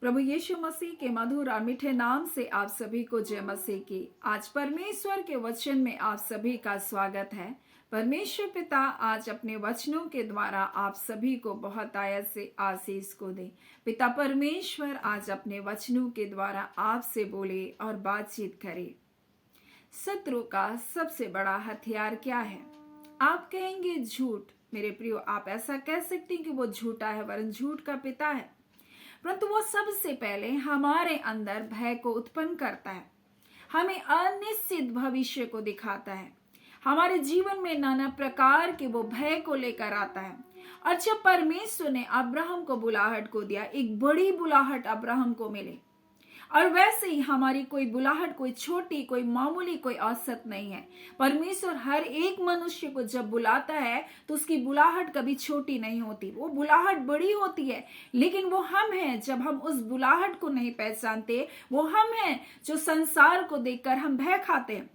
प्रभु यीशु मसीह के मधुर और मीठे नाम से आप सभी को जय मसीह की। आज परमेश्वर के वचन में आप सभी का स्वागत है। परमेश्वर पिता आज अपने वचनों के द्वारा आप सभी को बहुत आयत से आशीष को दे। पिता परमेश्वर आज अपने वचनों के द्वारा आपसे बोले और बातचीत करे। शत्रु का सबसे बड़ा हथियार क्या है? आप कहेंगे झूठ। मेरे प्रियो, आप ऐसा कह सकते हैं कि वो झूठा है, वरन झूठ का पिता है, परंतु वो सबसे पहले हमारे अंदर भय को उत्पन्न करता है, हमें अनिश्चित भविष्य को दिखाता है, हमारे जीवन में नाना प्रकार के वो भय को लेकर आता है। और जब परमेश्वर ने अब्राहम को बुलाहट को दिया, एक बड़ी बुलाहट अब्राहम को मिले, और वैसे ही हमारी कोई बुलाहट कोई छोटी, कोई मामूली, कोई औसत नहीं है। परमेश्वर हर एक मनुष्य को जब बुलाता है तो उसकी बुलाहट कभी छोटी नहीं होती, वो बुलाहट बड़ी होती है। लेकिन वो हम हैं, जब हम उस बुलाहट को नहीं पहचानते, वो हम हैं जो संसार को देखकर हम भय खाते हैं,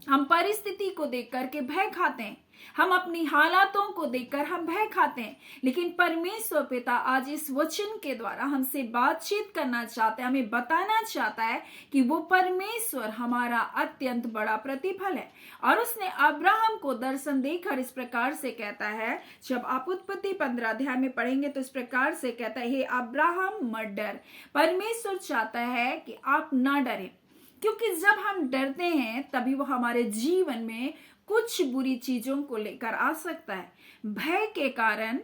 हम परिस्थिति को देख करके भय खाते हैं, हम अपनी हालातों को देखकर हम भय खाते हैं। लेकिन परमेश्वर पिता आज इस वचन के द्वारा हमसे बातचीत करना चाहता है, हमें बताना चाहता है कि वो परमेश्वर हमारा अत्यंत बड़ा प्रतिफल है। और उसने अब्राहम को दर्शन देकर इस प्रकार से कहता है, जब आप उत्पत्ति 15 अध्याय में पढ़ेंगे तो इस प्रकार से कहता है, हे अब्राहम मत डर। परमेश्वर चाहता है कि आप ना डरें, क्योंकि जब हम डरते हैं तभी वो हमारे जीवन में कुछ बुरी चीजों को लेकर आ सकता है। भय के कारण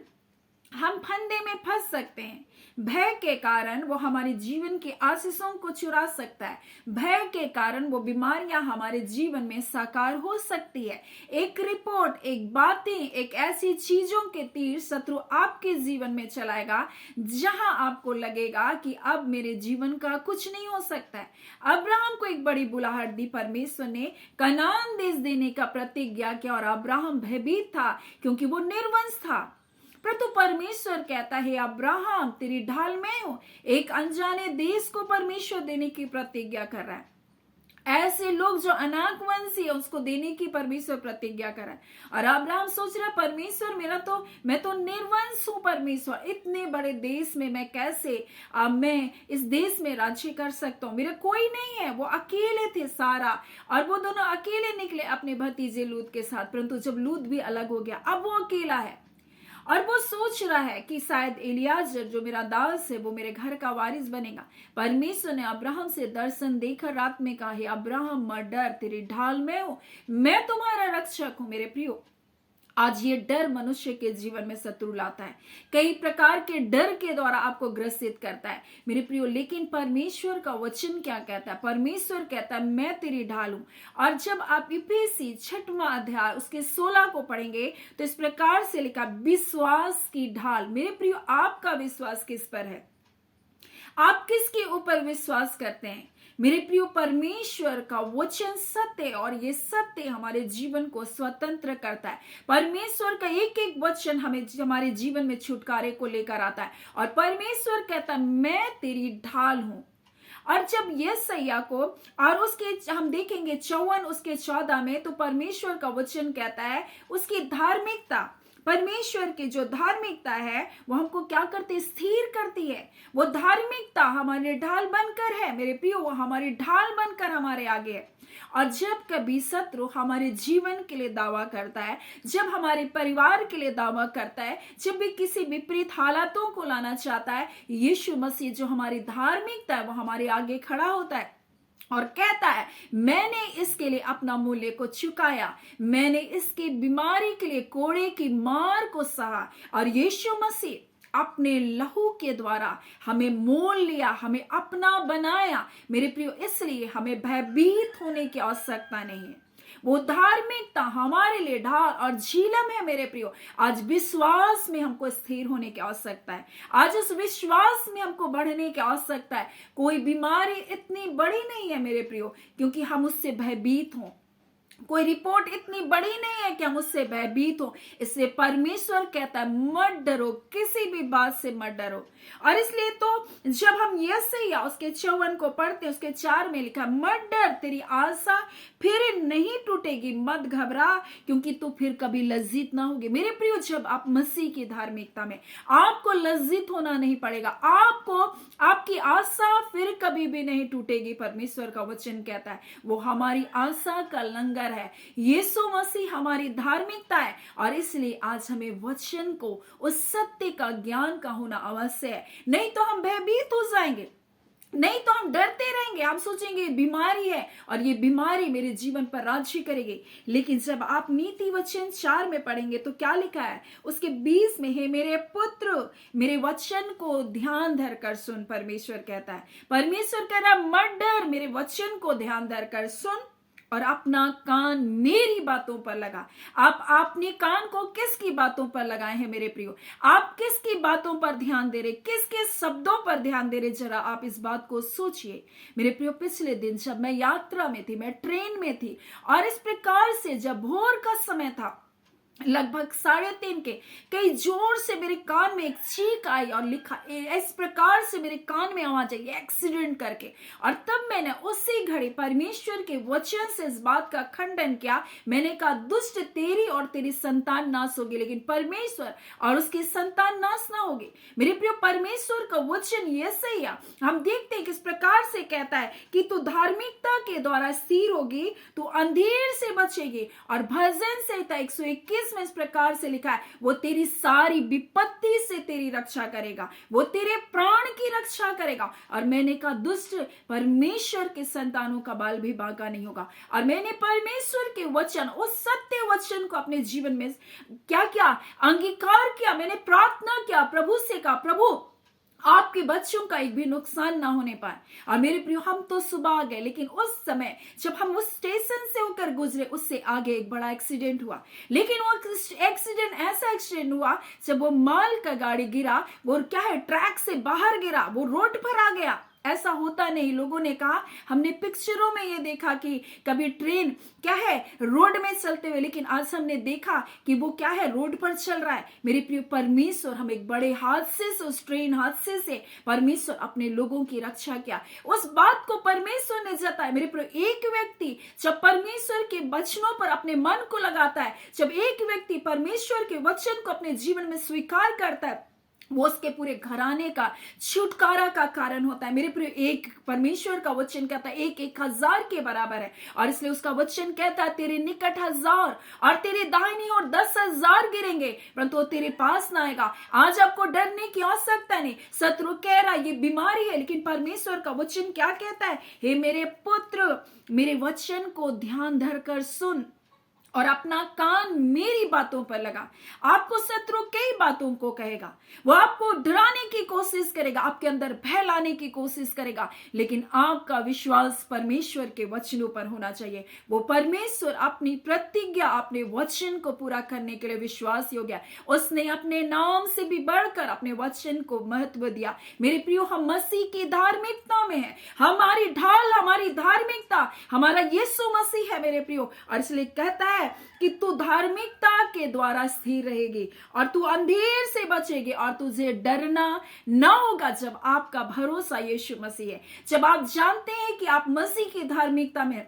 हम फंदे में फंस सकते हैं, भय के कारण वो हमारे जीवन के आशीषों को चुरा सकता है, भय के कारण वो बीमारियां हमारे जीवन में साकार हो सकती है। एक रिपोर्ट, एक बातें, एक ऐसी चीजों के तीर शत्रु आपके जीवन में चलाएगा जहां आपको लगेगा कि अब मेरे जीवन का कुछ नहीं हो सकता है। अब्राहम को एक बड़ी बुलाहट दी परमेश्वर ने, कनान देश देने का प्रतिज्ञा किया, और अब्राहम भयभीत था क्योंकि वो निर्वंश था। परंतु परमेश्वर कहता है, अब्राहम तेरी ढाल मैं हूं। एक अनजाने देश को परमेश्वर देने की प्रतिज्ञा कर रहा है। ऐसे लोग जो अनाकवंशी है उसको देने की परमेश्वर प्रतिज्ञा कर रहा है। और अब्राहम सोच रहा है, परमेश्वर मैं तो निर्वंश हूं, परमेश्वर इतने बड़े देश में मैं कैसे मैं इस देश में राज्य कर सकता हूं, मेरा कोई नहीं है। वो अकेले थे सारा, और वो दोनों अकेले निकले अपने भतीजे लूत के साथ। परंतु जब लूत भी अलग हो गया, अब वो अकेला है, और वो सोच रहा है कि शायद एलियाजर जो मेरा दास है वो मेरे घर का वारिस बनेगा। परमेश्वर ने अब्राहम से दर्शन देकर रात में कहा, हे अब्राहम मत डर, तेरी ढाल मैं हूं, मैं तुम्हारा रक्षक हूं। मेरे प्रियो, आज ये डर मनुष्य के जीवन में शत्रु लाता है, कई प्रकार के डर के द्वारा आपको ग्रसित करता है मेरे प्रियो। लेकिन परमेश्वर का वचन क्या कहता है? परमेश्वर कहता है, मैं तेरी ढाल हूं। और जब आप इफिसी 6वां अध्याय उसके 16 को पढ़ेंगे तो इस प्रकार से लिखा, विश्वास की ढाल। मेरे प्रियो, आपका विश्वास किस पर है? आप किसके ऊपर विश्वास करते हैं? मेरे प्रियो, परमेश्वर का वचन सत्य है, और ये सत्य हमारे जीवन को स्वतंत्र करता है। परमेश्वर का एक एक वचन हमें हमारे जीवन में छुटकारे को लेकर आता है। और परमेश्वर कहता है, मैं तेरी ढाल हूं। और जब यशायाह को और उसके हम देखेंगे 54 उसके 14 में, तो परमेश्वर का वचन कहता है, उसकी धार्मिकता, परमेश्वर की जो धार्मिकता है वो हमको क्या करती, स्थिर करती है। वो धार्मिकता हमारे ढाल बनकर है मेरे प्रियो, वो हमारी ढाल बनकर हमारे आगे है। और जब कभी शत्रु हमारे जीवन के लिए दावा करता है, जब हमारे परिवार के लिए दावा करता है, जब भी किसी विपरीत हालातों को लाना चाहता है, यीशु मसीह जो हमारी धार्मिकता है वो हमारे आगे खड़ा होता है और कहता है, मैंने इसके लिए अपना मूल्य को चुकाया, मैंने इसकी बीमारी के लिए कोड़े की मार को सहा, और यीशु मसीह अपने लहू के द्वारा हमें मोल लिया, हमें अपना बनाया मेरे प्रियो। इसलिए हमें भयभीत होने की आवश्यकता नहीं है। वो धार्मिकता हमारे लिए ढाल और झीलम है मेरे प्रियो। आज विश्वास में हमको स्थिर होने की आवश्यकता है, आज उस विश्वास में हमको बढ़ने की आवश्यकता है। कोई बीमारी इतनी बड़ी नहीं है मेरे प्रियो, क्योंकि हम उससे भयभीत हों। कोई रिपोर्ट इतनी बड़ी नहीं है कि हम उससे भयभीत हो। इसलिए परमेश्वर कहता है मत डरो, किसी भी बात से मत डरो। और इसलिए तो जब हम यशायाह उसके 54 को पढ़ते, उसके 4 में लिखा, मत डर, तेरी आशा फिर नहीं टूटेगी, मत घबरा, क्योंकि तू फिर कभी लज्जित ना होगी। मेरे प्रियो, जब आप मसीह की धार्मिकता में, आपको लज्जित होना नहीं पड़ेगा, आपको आपकी आशा फिर कभी भी नहीं टूटेगी। परमेश्वर का वचन कहता है वो हमारी आशा का लंगर है, यीशु मसीह हमारी धार्मिकता है। और इसलिए आज हमें वचन को, उस सत्य का ज्ञान का होना अवश्य है। नहीं तो हम भयभीत हो जाएंगे, नहीं तो हम डरते रहेंगे, हम सोचेंगे बीमारी है और ये बीमारी मेरे जीवन पर राज्य करेगी। लेकिन जब आप नीति वचन 4 में पढ़ेंगे तो क्या लिखा है उसके 20 में, है मेरे पुत्र मेरे वचन को ध्यान धर कर सुन। परमेश्वर कहता है, परमेश्वर कह रहा मत डर, मेरे वचन को ध्यान धर कर सुन और अपना कान मेरी बातों पर लगा। आप अपने कान को किसकी बातों पर लगाए हैं मेरे प्रियो? आप किसकी बातों पर ध्यान दे रहे, किस किस शब्दों पर ध्यान दे रहे? जरा आप इस बात को सोचिए मेरे प्रियो। पिछले दिन जब मैं यात्रा में थी, मैं ट्रेन में थी, और इस प्रकार से जब भोर का समय था, लगभग 3:30 के, कई जोर से मेरे कान में एक चीख आई और लिखा, इस प्रकार से मेरे कान में आवाज आई, एक्सीडेंट करके। और तब मैंने उसी घड़ी परमेश्वर के वचन से इस बात का खंडन किया। मैंने कहा दुष्ट तेरी और तेरी संतान नाश होगी, लेकिन परमेश्वर और उसकी संतान नाश ना होगी। मेरे प्रियो, परमेश्वर का वचन यशायाह हम देखते हैं किस प्रकार से कहता है कि तू धार्मिकता के द्वारा स्थिर होगी, तू अंधेर से बचेगी। और भजन संहिता 121 में इस प्रकार से लिखा है, वो तेरी सारी विपत्ति से तेरी रक्षा करेगा, वो तेरे प्राण की रक्षा करेगा। और मैंने कहा दुष्ट परमेश्वर के संतानों का बाल भी बांका नहीं होगा। और मैंने परमेश्वर के वचन, उस सत्य वचन को अपने जीवन में क्या किया, अंगीकार किया। मैंने प्रार्थना किया, प्रभु से कहा, प्रभु आपके बच्चों का एक भी नुकसान ना होने पाए। और मेरे प्रियो, हम तो सुबह आ गए, लेकिन उस समय जब हम उस स्टेशन से होकर गुजरे, उससे आगे एक बड़ा एक्सीडेंट हुआ। लेकिन वो एक्सीडेंट ऐसा एक्सीडेंट हुआ, जब वो माल का गाड़ी गिरा, वो क्या है, ट्रैक से बाहर गिरा, वो रोड पर आ गया। ऐसा होता नहीं। लोगों ने कहा, हमने पिक्चरों में ये देखा कि कभी ट्रेन क्या है रोड में चलते हुए, लेकिन आज हमने देखा कि वो क्या है, रोड पर चल रहा है। मेरे प्रिय, परमेश्वर हम एक बड़े हादसे से, उस ट्रेन हादसे से परमेश्वर अपने लोगों की रक्षा किया। उस बात को परमेश्वर ने जताया। मेरे प्रिय, एक व्यक्ति जब परमेश्वर के वचनों पर अपने मन को लगाता है, जब एक व्यक्ति परमेश्वर के वचन को अपने जीवन में स्वीकार करता है, वो उसके पूरे घराने का छुटकारा का कारण होता है। मेरे प्रिय, एक परमेश्वर का वचन कहता है एक 1000 के बराबर है। और इसलिए उसका वचन कहता है तेरे निकट 1000 और तेरे दाहिनी ओर 10,000 गिरेंगे, परंतु तेरे पास ना आएगा। आज आपको डरने की आवश्यकता नहीं। शत्रु कह रहा ये बीमारी है, लेकिन परमेश्वर का वचन क्या कहता है, हे मेरे पुत्र मेरे वचन को ध्यान धर कर सुन और अपना कान मेरी बातों पर लगा। आपको शत्रु कई बातों को कहेगा, वो आपको डराने की कोशिश करेगा, आपके अंदर भय लाने की कोशिश करेगा, लेकिन आपका विश्वास परमेश्वर के वचनों पर होना चाहिए। वो परमेश्वर अपनी प्रतिज्ञा, अपने वचन को पूरा करने के लिए विश्वास योग्य है। उसने अपने नाम से भी बढ़कर अपने वचन को महत्व दिया। मेरे प्रियो, हम मसीह की धार्मिकता में है, हमारी ढाल, हमारी धार्मिकता हमारा यीशु मसीह है मेरे प्रियो। और इसलिए कहता है कि तू धार्मिकता के द्वारा स्थिर रहेगी और तू अंधेर से बचेगी और तुझे डरना ना होगा। जब आपका भरोसा यीशु मसीह है, जब आप जानते हैं कि आप मसीह की धार्मिकता में,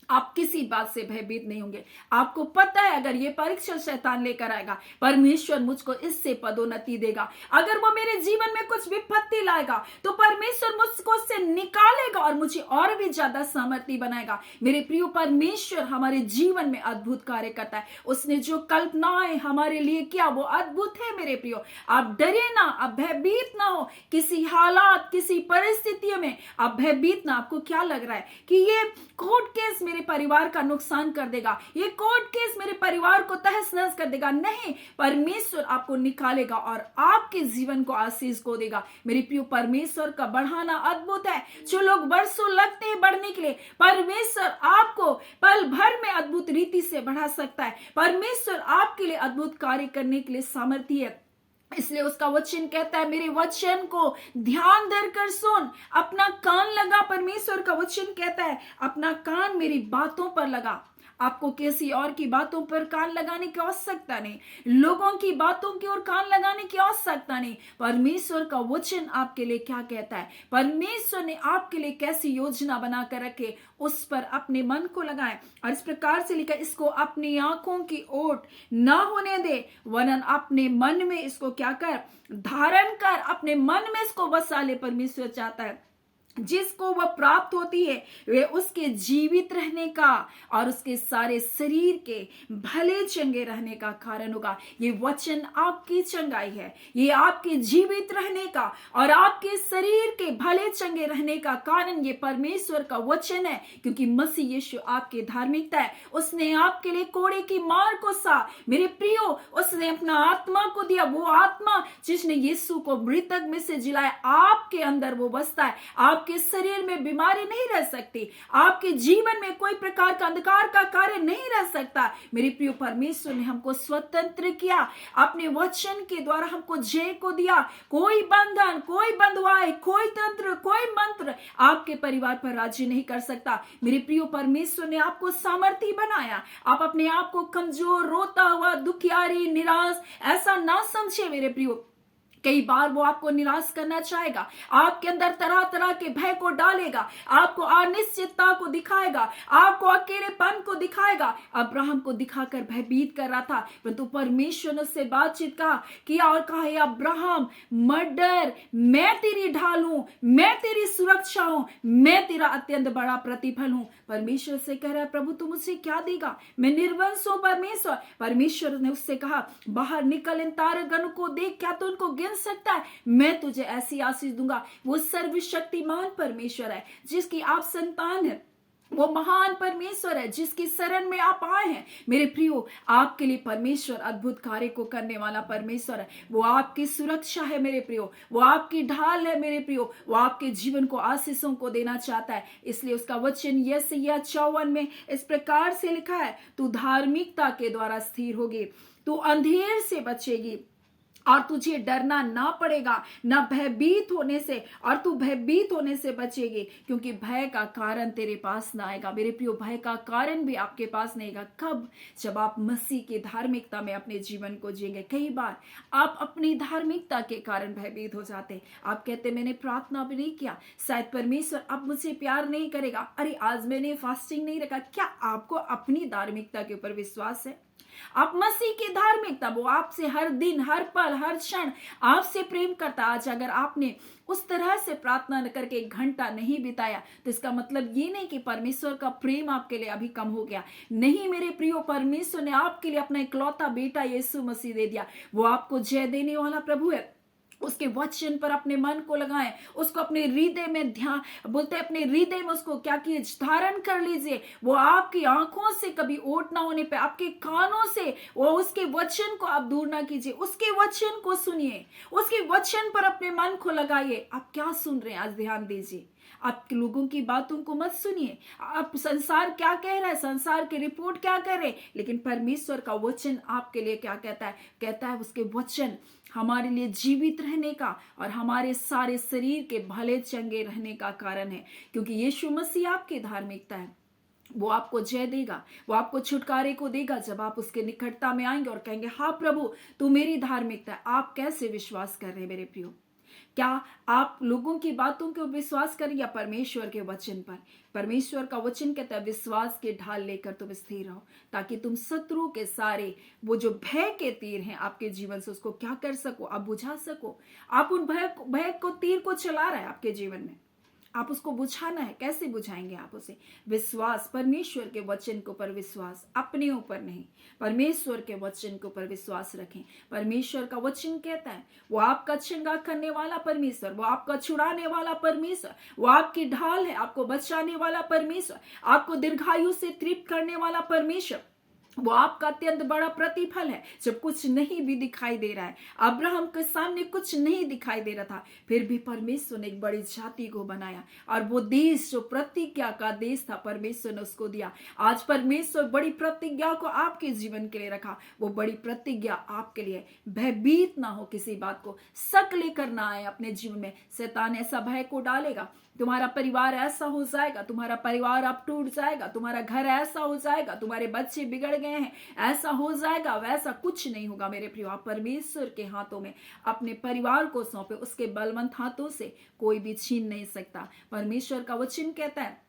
आप किसी बात से भयभीत नहीं होंगे। आपको पता है अगर ये परीक्षा शैतान लेकर आएगा, परमेश्वर मुझको इससे पदोन्नति देगा। अगर वो मेरे जीवन में कुछ विपत्ति लाएगा तो परमेश्वर मुझको उससे निकालेगा और मुझे और भी ज्यादा सामर्थ्य बनाएगा। मेरे प्रियो, परमेश्वर हमारे जीवन में अद्भुत कार्य करता है। उसने जो कल्पनाएं हमारे लिए किया वो अद्भुत है मेरे प्रियो। आप डरे ना, आप भयभीत ना हो। किसी हालात, किसी परिस्थितियों में आप भयभीत ना। आपको क्या लग रहा है कि ये कोर्ट केस मेरे परिवार का नुकसान कर देगा, ये कोर्ट केस मेरे परिवार को तहस नहस कर देगा? नहीं, परमेश्वर आपको निकालेगा और आपके जीवन को आशीष को देगा। मेरे प्रियो, परमेश्वर का बढ़ाना अद्भुत है। जो लोग वर्षों लगते हैं बढ़ने के लिए, परमेश्वर आपको पल भर में अद्भुत रीति से बढ़ा सकता है। परमेश्वर आपके लिए अद्भुत कार्य करने के लिए सामर्थ्य है। इसलिए उसका वचन कहता है मेरे वचन को ध्यान धर कर सुन, अपना कान लगा। परमेश्वर का वचन कहता है अपना कान मेरी बातों पर लगा। आपको किसी और की बातों पर कान लगाने की आवश्यकता नहीं, लोगों की बातों की ओर कान लगाने की आवश्यकता नहीं। परमेश्वर का वचन आपके लिए क्या कहता है, परमेश्वर ने आपके लिए कैसी योजना बनाकर रखे, उस पर अपने मन को लगाएं। और इस प्रकार से लिखा, इसको अपनी आंखों की ओट ना होने दे, वरन अपने मन में इसको क्या कर, धारण कर, अपने मन में इसको बसा ले। परमेश्वर चाहता है जिसको वह प्राप्त होती है वे उसके जीवित रहने का और उसके सारे शरीर के भले चंगे रहने का कारण होगा। ये वचन आपकी चंगाई है, ये आपके जीवित रहने का और आपके शरीर के भले चंगे रहने का कारण ये परमेश्वर का वचन है, क्योंकि मसीह यीशु आपकी धार्मिकता है। उसने आपके लिए कोड़े की मार को सहा मेरे प्रियो, उसने अपना आत्मा को दिया, वो आत्मा जिसने यीशु को मृतक में से जिलाया, आपके अंदर वो बसता है। आपके शरीर में बीमारी नहीं रह सकती, आपके जीवन में कोई प्रकार का अंधकार का कार्य नहीं रह सकता। मेरे प्रिय, परमेश्वर ने हमको स्वतंत्र किया, अपने वचन के द्वारा हमको जय को दिया। कोई बंधन, कोई बंधुआई, कोई तंत्र, कोई मंत्र आपके परिवार पर राज्य नहीं कर सकता। मेरे प्रिय, परमेश्वर ने आपको सामर्थी बनाया। आप अपने आप को कमजोर, रोता हुआ, दुखियारी, निराश ऐसा ना समझे मेरे प्रिय। कई बार वो आपको निराश करना चाहेगा, आपके अंदर तरह तरह के भय को डालेगा, आपको अनिश्चितता को दिखाएगा, आपको अकेलेपन को दिखाएगा। अब्राहम को दिखाकर भयभीत कर रहा था, परंतु परमेश्वर ने उससे बातचीत किया और कहा, हे अब्राहम मत डर, मैं तेरी ढाल हूं, मैं तेरी सुरक्षा हूं, मैं तेरा अत्यंत बड़ा प्रतिफल हूं। परमेश्वर से कह रहा है, प्रभु तू मुझे क्या देगा, मैं निर्वंश हूं। परमेश्वर ने उससे कहा, बाहर निकल, इन तारागण को देख, क्या तू उनको गिन सकता है, मैं तुझे ऐसी आशीष दूंगा। वो सर्वशक्तिमान परमेश्वर है जिसकी आप संतान है, वो महान परमेश्वर है जिसकी शरण में आप आए हैं। मेरे प्रियो, आपके लिए परमेश्वर अद्भुत कार्य को करने वाला परमेश्वर है। वो आपकी सुरक्षा है मेरे प्रियो, वो आपकी ढाल है मेरे प्रियो, वो आपके जीवन को आशीषों को देना चाहता है। इसलिए उसका वचन यशायाह 54 में इस प्रकार से लिखा है, तू धार्मिकता के द्वारा स्थिर होगी, तू अंधेर से बचेगी और तुझे डरना ना पड़ेगा, ना भयभीत होने से, और तू भयभीत होने से बचेगी, क्योंकि भय का कारण तेरे पास ना आएगा। मेरे प्रियो, भय का कारण भी आपके पास नहीं आएगा। कब? जब आप मसीह की धार्मिकता में अपने जीवन को जिएंगे। कई बार आप अपनी धार्मिकता के कारण भयभीत हो जाते, आप कहते मैंने प्रार्थना भी नहीं किया, शायद परमेश्वर अब मुझे प्यार नहीं करेगा, अरे आज मैंने फास्टिंग नहीं रखा। क्या आपको अपनी धार्मिकता के ऊपर विश्वास है? आप मसीह की धार्मिकता, वो आपसे हर दिन, हर पल, हर क्षण आपसे प्रेम करता। आज अगर आपने उस तरह से प्रार्थना करके 1 घंटा नहीं बिताया, तो इसका मतलब ये नहीं कि परमेश्वर का प्रेम आपके लिए अभी कम हो गया। नहीं मेरे प्रियो, परमेश्वर ने आपके लिए अपना इकलौता बेटा यीशु मसीह दे दिया। वो आपको जय देने वाला प्रभु है। उसके वचन पर अपने मन को लगाएं, उसको अपने हृदय में ध्यान, बोलते हैं अपने हृदय में उसको क्या किए, धारण कर लीजिए। वो आपकी आंखों से कभी ओट ना होने पे, आपके कानों से वो उसके वचन को आप दूर ना कीजिए। उसके वचन को सुनिए, उसके वचन पर अपने मन को लगाइए। आप क्या सुन रहे हैं आज ध्यान दीजिए। आप लोगों की बातों को मत सुनिए, आप संसार क्या कह रहा है, संसार की रिपोर्ट क्या कर रहे, लेकिन परमेश्वर का वचन आपके लिए क्या कहता है? कहता है उसके वचन हमारे लिए जीवित रहने का और हमारे सारे शरीर के भले चंगे रहने का कारण है, क्योंकि यीशु मसीह आपकी धार्मिकता है। वो आपको जय देगा, वो आपको छुटकारे को देगा जब आप उसके निकटता में आएंगे और कहेंगे, हाँ प्रभु तू मेरी धार्मिकता है। आप कैसे विश्वास कर रहे हैं मेरे प्रियो? क्या आप लोगों की बातों को विश्वास करें या परमेश्वर के वचन पर? परमेश्वर का वचन कहता है, विश्वास के ढाल लेकर तुम स्थिर रहो, ताकि तुम शत्रु के सारे वो जो भय के तीर हैं आपके जीवन से, उसको क्या कर सको, आप बुझा सको। आप उन भय को तीर को चला रहा है आपके जीवन में, आप उसको बुझाना है। कैसे बुझाएंगे आप उसे? विश्वास, परमेश्वर के वचन के ऊपर विश्वास, अपने ऊपर नहीं, परमेश्वर के वचन के ऊपर विश्वास रखें। परमेश्वर का वचन कहता है वो आपका चंगा करने वाला परमेश्वर, वो आपका छुड़ाने वाला परमेश्वर, वो आपकी ढाल है, आपको बचाने वाला परमेश्वर, आपको दीर्घायु से तृप्त करने वाला परमेश्वर, वो आपका अत्यंत बड़ा प्रतिफल है। जब कुछ नहीं भी दिखाई दे रहा है, अब्राहम के सामने कुछ नहीं दिखाई दे रहा था, फिर भी परमेश्वर ने एक बड़ी जाति को बनाया और वो देश जो प्रतिज्ञा का देश था, परमेश्वर ने उसको दिया। आज परमेश्वर बड़ी प्रतिज्ञा को आपके जीवन के लिए रखा। वो बड़ी प्रतिज्ञा आपके लिए, भयभीत ना हो किसी बात को, शक लेकर ना आए अपने जीवन में। शैतान ऐसा भय को डालेगा, तुम्हारा परिवार ऐसा हो जाएगा, तुम्हारा परिवार अब टूट जाएगा, तुम्हारा घर ऐसा हो जाएगा, तुम्हारे बच्चे बिगड़ गए हैं, ऐसा हो जाएगा, वैसा कुछ नहीं होगा मेरे प्रियो। आप परमेश्वर के हाथों में अपने परिवार को सौंपे, उसके बलवंत हाथों से कोई भी छीन नहीं सकता। परमेश्वर का वचन कहता है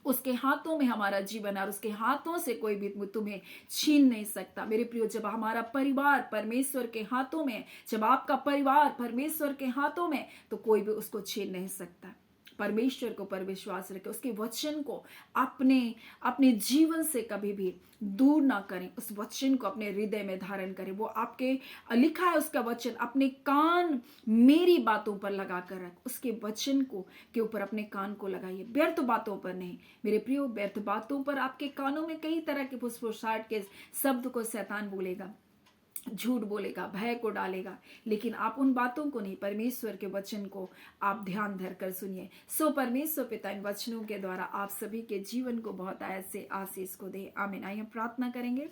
उसके हाथों में हमारा जीवन है और उसके हाथों से कोई भी तुम्हें छीन नहीं सकता। मेरे प्रियो, जब हमारा परिवार परमेश्वर के हाथों में, जब आपका परिवार परमेश्वर के हाथों में, तो कोई भी उसको छीन नहीं सकता। परमेश्वर को पर विश्वास रखें, उसके वचन को अपने जीवन से कभी भी दूर ना करें, उस वचन को अपने हृदय में धारण करें। वो आपके लिखा है उसका वचन, अपने कान मेरी बातों पर लगा कर रख, उसके वचन को के ऊपर अपने कान को लगाइए, व्यर्थ बातों पर नहीं। मेरे प्रियो, व्यर्थ बातों पर आपके कानों में कई तरह के फुसफुसाहट के शब्द को शैतान बोलेगा, झूठ बोलेगा, भय को डालेगा, लेकिन आप उन बातों को नहीं, परमेश्वर के वचन को आप ध्यान धरकर सुनिए। सो परमेश्वर पिता इन वचनों के द्वारा आप सभी के जीवन को बहुत ऐसे आशीष को दे। आमीन। आइए हम प्रार्थना करेंगे।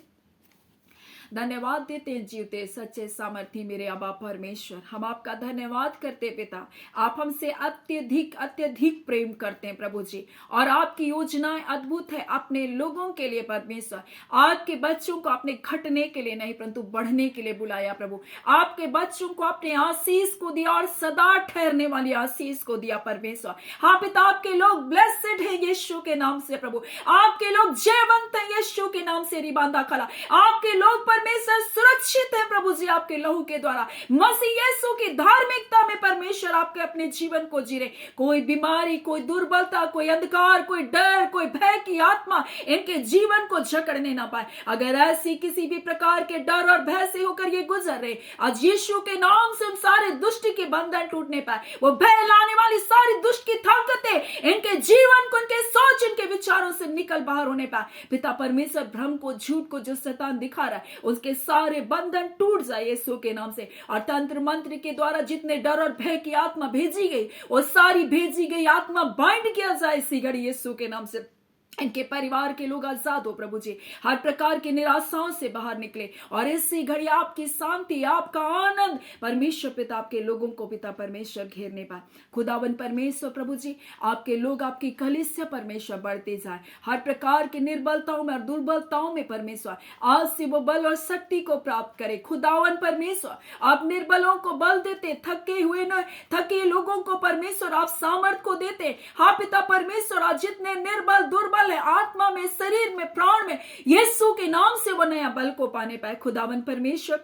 धन्यवाद देते हैं जीवते सच्चे सामर्थी मेरे अबा परमेश्वर, हम आपका धन्यवाद करते पिता। आप हमसे अत्यधिक अत्यधिक प्रेम करते हैं प्रभु जी, और आपकी योजनाएं अद्भुत है अपने लोगों के लिए परमेश्वर। आपके बच्चों को आपने घटने के लिए नहीं परंतु बढ़ने के लिए बुलाया प्रभु। आपके बच्चों को अपने आशीष को दिया और सदा ठहरने वाली आशीष को दिया परमेश्वर। हाँ पिता, आपके लोग ब्लेसेड है यीशु के नाम से प्रभु, आपके लोग जयवंत है यीशु के नाम से। रिबांदा खला, आपके लोग परमेश्वर सुरक्षित है प्रभु जी आपके लहू के द्वारा। मसीह यीशु की धार्मिकता में परमेश्वर आपके अपने जीवन को जी रहे। कोई बीमारी, कोई दुर्बलता, कोई अंधकार, कोई डर, कोई भय की आत्मा इनके जीवन को जकड़ने ना पाए। अगर ऐसी किसी भी प्रकार के डर और भय से होकर ये गुजर रहे, आज यीशु के नाम से उन सारे दुष्ट के बंधन टूटने पाए। वो भय लाने वाली सारी दुष्ट की ताकतें इनके जीवन को, इनके सोच, इनके विचारों से निकल बाहर होने पाए। पिता परमेश्वर, भ्रम को, झूठ को जो शैतान दिखा रहा है उसके सारे बंधन टूट जाए यीशु के नाम से। और तंत्र मंत्र के द्वारा जितने डर और भय की आत्मा भेजी गई, वो सारी भेजी गई आत्मा बाइंड किया जाए इसी घड़ी यीशु के नाम से। इनके परिवार के लोग आजाद हो प्रभु जी, हर प्रकार की निराशाओं से बाहर निकले, और इसी घड़ी आपकी शांति, आपका आनंद परमेश्वर पिता आपके लोगों को पिता परमेश्वर घेरने पाए। खुदावन परमेश्वर प्रभु जी, आपके लोग, आपकी कलीसिया परमेश्वर बढ़ते जाए, हर प्रकार की निर्बलताओं में और दुर्बलताओं में परमेश्वर आज से वो बल और शक्ति को प्राप्त करे। खुदावन परमेश्वर, आप निर्बलों को बल देते, थके लोगों को परमेश्वर आप सामर्थ को देते। हाँ पिता परमेश्वर, आज जितने निर्बल दुर्बल है आत्मा में, शरीर में, प्राण में, यीशु के नाम से वो नया बल को पाने पाए। खुदावन परमेश्वर,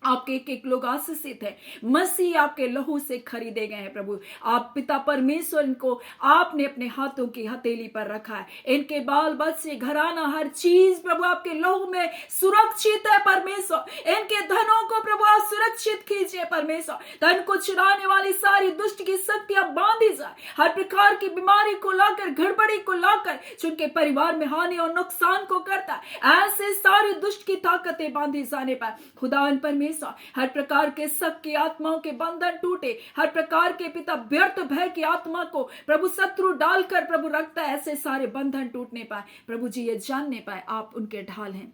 आपके एक एक लोग आशीषित है, मसीह आपके लहू से खरीदे गए हैं प्रभु। आप पिता परमेश्वर, इनको आपने अपने हाथों की हथेली पर रखा है। इनके बाल बच्चे, घराना, हर चीज प्रभु आपके लहू में सुरक्षित है परमेश्वर। इनके धनों को प्रभु आप सुरक्षित कीजिए परमेश्वर। धन को चुराने वाली सारी दुष्ट की शक्तियां बांधी जाए, हर प्रकार की बीमारी को लाकर, गड़बड़ी को लाकर जिनके परिवार में हानि और नुकसान को करता है, ऐसे सारी दुष्ट की ताकतें बांधी जाने पाए। खुदावन परमेश्वर, हर प्रकार के शक की आत्माओं के बंधन टूटे, हर प्रकार के पिता व्यर्थ भय की आत्मा को प्रभु शत्रु डालकर प्रभु रखता है, ऐसे सारे बंधन टूटने पाए प्रभु जी, ये जानने पाए आप उनके ढाल हैं,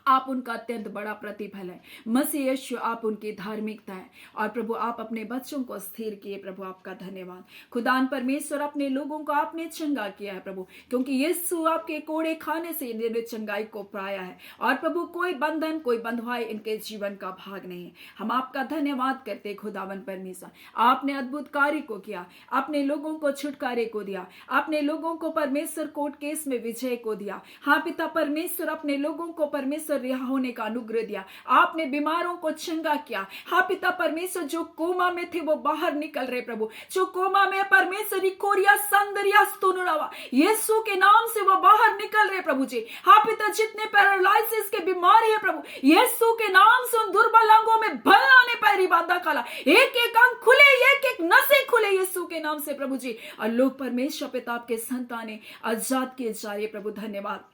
आप उनका अत्यंत बड़ा प्रतिफल है। मसीह यीशु आप उनकी धार्मिकता है, और प्रभु आप अपने बच्चों को स्थिर किए प्रभु, आपका धन्यवाद। खुदान परमेश्वर, अपने लोगों को आपने चंगा किया है प्रभु, क्योंकि यीशु आपके कोड़े खाने से इन्होंने चंगाई को पाया है, और प्रभु कोई बंधन, कोई बंधुआई इनके जीवन का भाग नहीं है। हम आपका धन्यवाद करते खुदावन परमेश्वर, आपने अद्भुत कार्य को किया, अपने लोगों को छुटकारे को दिया, अपने लोगों को परमेश्वर कोर्ट केस में विजय को दिया। हाँ पिता परमेश्वर, अपने लोगों को परमेश्वर रिहा होने का अनुग्रह दिया, आपने बीमारों को चंगा किया। हाँ पिता परमेश्वर, जो कोमा में थे वो बाहर निकल रहे प्रभु, जो कोमा में परमेश्वर कोरिया संदरिया स्तुनुरावा, यीशु के नाम से वो बाहर निकल रहे प्रभु जी। हाँ पिता, जितने पैरालाइसिस के बीमारी है प्रभु, यीशु के नाम से उन दुर्बल अंगों में बल आने पर बाधा काला, एक एक अंग खुले, एक एक नसें खुले यीशु के नाम से प्रभु जी, और लोग परमेश्वर पिता आपके संतानें आजाद किए जा रहे प्रभु। धन्यवाद।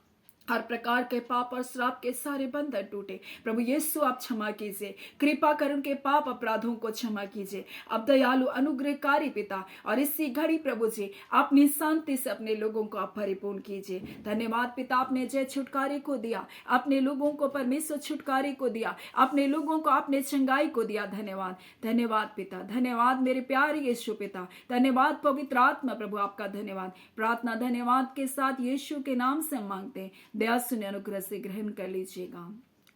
हर प्रकार के पाप और श्राप के सारे बंधन टूटे। प्रभु यीशु आप क्षमा कीजिए, कृपा कर उनके पाप अपराधों को क्षमा कीजिए। अब दयालु अनुग्रहकारी पिता, और इसी घड़ी प्रभु जी अपनी शांति से अपने लोगों को आप परिपूर्ण कीजिए। धन्यवाद पिता, आपने जय छुटकारे को दिया, अपने लोगों को परमेश्वर छुटकारे को दिया, अपने लोगों को आपने चंगाई को दिया। धन्यवाद, धन्यवाद पिता, धन्यवाद मेरे प्यारे यीशु पिता, धन्यवाद पवित्र आत्मा प्रभु आपका धन्यवाद। प्रार्थना धन्यवाद के साथ यीशु के नाम से मांगते हैं, दया सुने अनुग्रह से ग्रहण कर लीजिएगा।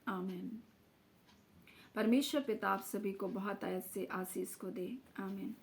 आमीन। परमेश्वर पिता आप सभी को बहुत आयत से आशीष को दे। आमीन।